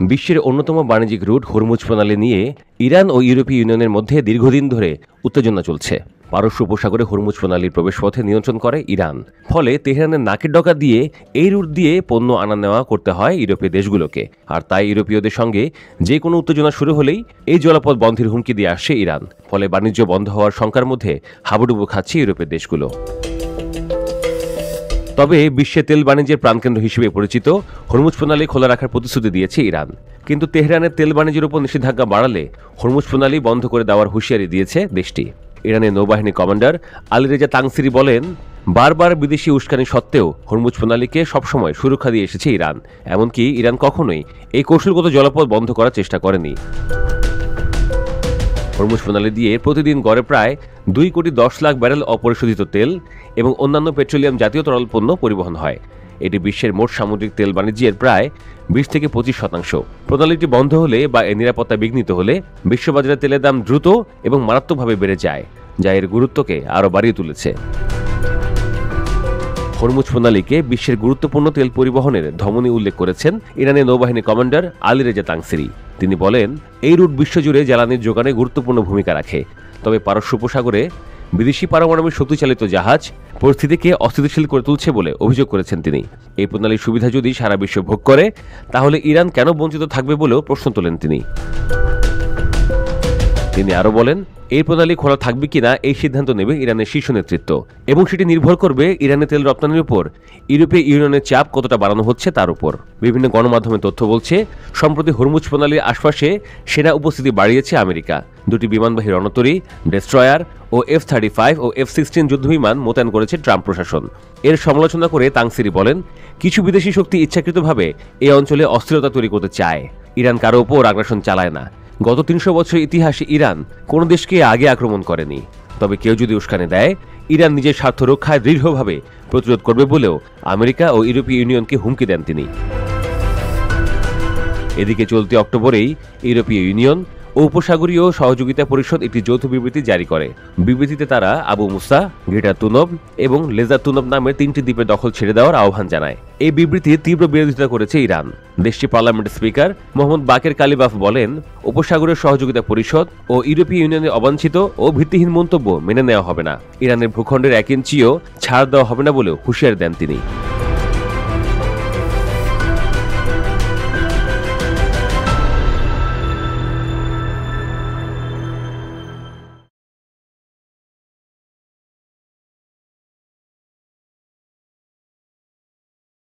বিশ্বের অন্যতম বাণিজ্যিক রুট হরমুজ প্রণালী নিয়ে ইরান ও ইউরোপীয় ইউনিয়নের মধ্যে দীর্ঘদিন ধরে উত্তেজনা চলছে। পারস্য উপসাগরে হরমুজ প্রণালীর প্রবেশপথে নিয়ন্ত্রণ করে ইরান। ফলে তেহরানের নাকের ডগা দিয়ে এই রুট দিয়ে পণ্য আনা নেওয়া করতে হয় ইউরোপীয় দেশগুলোকে। আর তাই ইউরোপীয়দের সঙ্গে যে কোনো উত্তেজনা শুরু হলেই এই জলপথ বন্ধের হুমকি দিয়ে আসছে ইরান। ফলে বাণিজ্য বন্ধ হওয়ার শঙ্কার মধ্যে হাবুডুবু খাচ্ছে ইউরোপের দেশগুলো। তবে বিশ্বে তেল বাণিজ্যের প্রাণকেন্দ্র হিসেবে পরিচিত হরমুজ প্রণালী খোলা রাখার প্রতিশ্রুতি দিয়েছে ইরান। কিন্তু তেহরানের তেল বাণিজ্যের উপর নিষেধাজ্ঞা বাড়ালে হরমুজ প্রণালী বন্ধ করে দেওয়ার হুঁশিয়ারি দিয়েছে দেশটি। ইরানের নৌবাহিনী কমান্ডার আলীরেজা তাংসিরি বলেন, বারবার বিদেশি উস্কানি সত্ত্বেও হরমুজ প্রণালীকে সবসময় সুরক্ষা দিয়ে এসেছে ইরান। এমনকি ইরান কখনোই এই কৌশলগত জলপথ বন্ধ করার চেষ্টা করেনি। হরমুজ প্রণালী দিয়ে প্রতিদিন গড়ে প্রায় 2,10,00,000 ব্যারেল অপরিশোধিত তেল এবং অন্যান্য পেট্রোলিয়াম জাতীয় তরল পণ্য পরিবহন হয়। এটি বিশ্বের মোট সামুদ্রিক তেল বাণিজ্যের প্রায় 20 থেকে 25%। প্রণালীটি বন্ধ হলে বা এর নিরাপত্তা বিঘ্নিত হলে বিশ্ববাজারে তেলের দাম দ্রুত এবং মারাত্মকভাবে বেড়ে যায়, যা এর গুরুত্বকে আরও বাড়িয়ে তুলেছে। হরমুজ প্রণালীকে বিশ্বের গুরুত্বপূর্ণ তেল পরিবহনের ধমনী উল্লেখ করেছেন ইরানের নৌবাহিনী কমান্ডার আলীরেজা তাংসিরি। তিনি বলেন, এই রুট বিশ্বজুড়ে জ্বালানির যোগানে গুরুত্বপূর্ণ ভূমিকা রাখে। তবে পারস্য উপসাগরে বিদেশি পারমাণবিক শক্তিচালিত জাহাজ পরিস্থিতিকে অস্থিতিশীল করে তুলছে বলে অভিযোগ করেছেন তিনি। এই প্রণালীর সুবিধা যদি সারা বিশ্ব ভোগ করে, তাহলে ইরান কেন বঞ্চিত থাকবে বলেও প্রশ্ন তোলেন তিনি। তিনি আরও বলেন, এই প্রণালী খোলা থাকবে কিনা এই সিদ্ধান্ত নেবে ইরানের শীর্ষ নেতৃত্ব, এবং সেটি নির্ভর করবে ইরানের তেল রপ্তানির উপর ইউরোপীয় ইউনিয়নের চাপ কতটা বাড়ানো হচ্ছে তার উপর। বিভিন্ন গণমাধ্যমে তথ্য বলছে, সম্প্রতি হরমুজ প্রণালীর আশপাশে সেনা উপস্থিতি বাড়িয়েছে আমেরিকা। 2টি বিমানবাহী রণতরী, ডেস্ট্রয়ার ও F-35 ও F-16 যুদ্ধবিমান মোতায়েন করেছে ট্রাম্প প্রশাসন। এর সমালোচনা করে তাংসিরি বলেন, কিছু বিদেশি শক্তি ইচ্ছাকৃতভাবে এই অঞ্চলে অস্থিরতা তৈরি করতে চায়। ইরান কারো উপর আগ্রাসন চালায় না। গত 300 বছরের ইতিহাসে ইরান কোনো দেশকে আগে আক্রমণ করেনি। তবে কেউ যদি উস্কানি দেয়, ইরান নিজের স্বার্থ রক্ষায় দৃঢ়ভাবে প্রতিরোধ করবে বলেও আমেরিকা ও ইউরোপীয় ইউনিয়নকে হুমকি দেন তিনি। এদিকে চলতি অক্টোবরেই ইউরোপীয় ইউনিয়ন ও উপসাগরীয় সহযোগিতা পরিষদ একটি যৌথ বিবৃতি জারি করে। বিবৃতিতে তারা আবু মুসা, গ্রেটা তুনব এবং লেজার তুনব নামের 3টি দ্বীপের দখল ছেড়ে দেওয়ার আহ্বান জানায়। এই বিবৃতির তীব্র বিরোধিতা করেছে ইরান। দেশটির পার্লামেন্টের স্পিকার মোহাম্মদ বাকের কালিবাফ বলেন, উপসাগরীয় সহযোগিতা পরিষদ ও ইউরোপীয় ইউনিয়নের অবাঞ্ছিত ও ভিত্তিহীন মন্তব্য মেনে নেওয়া হবে না। ইরানের ভূখণ্ডের 1 ইঞ্চিও ছাড় দেওয়া হবে না বলেও হুঁশিয়ারি দেন তিনি।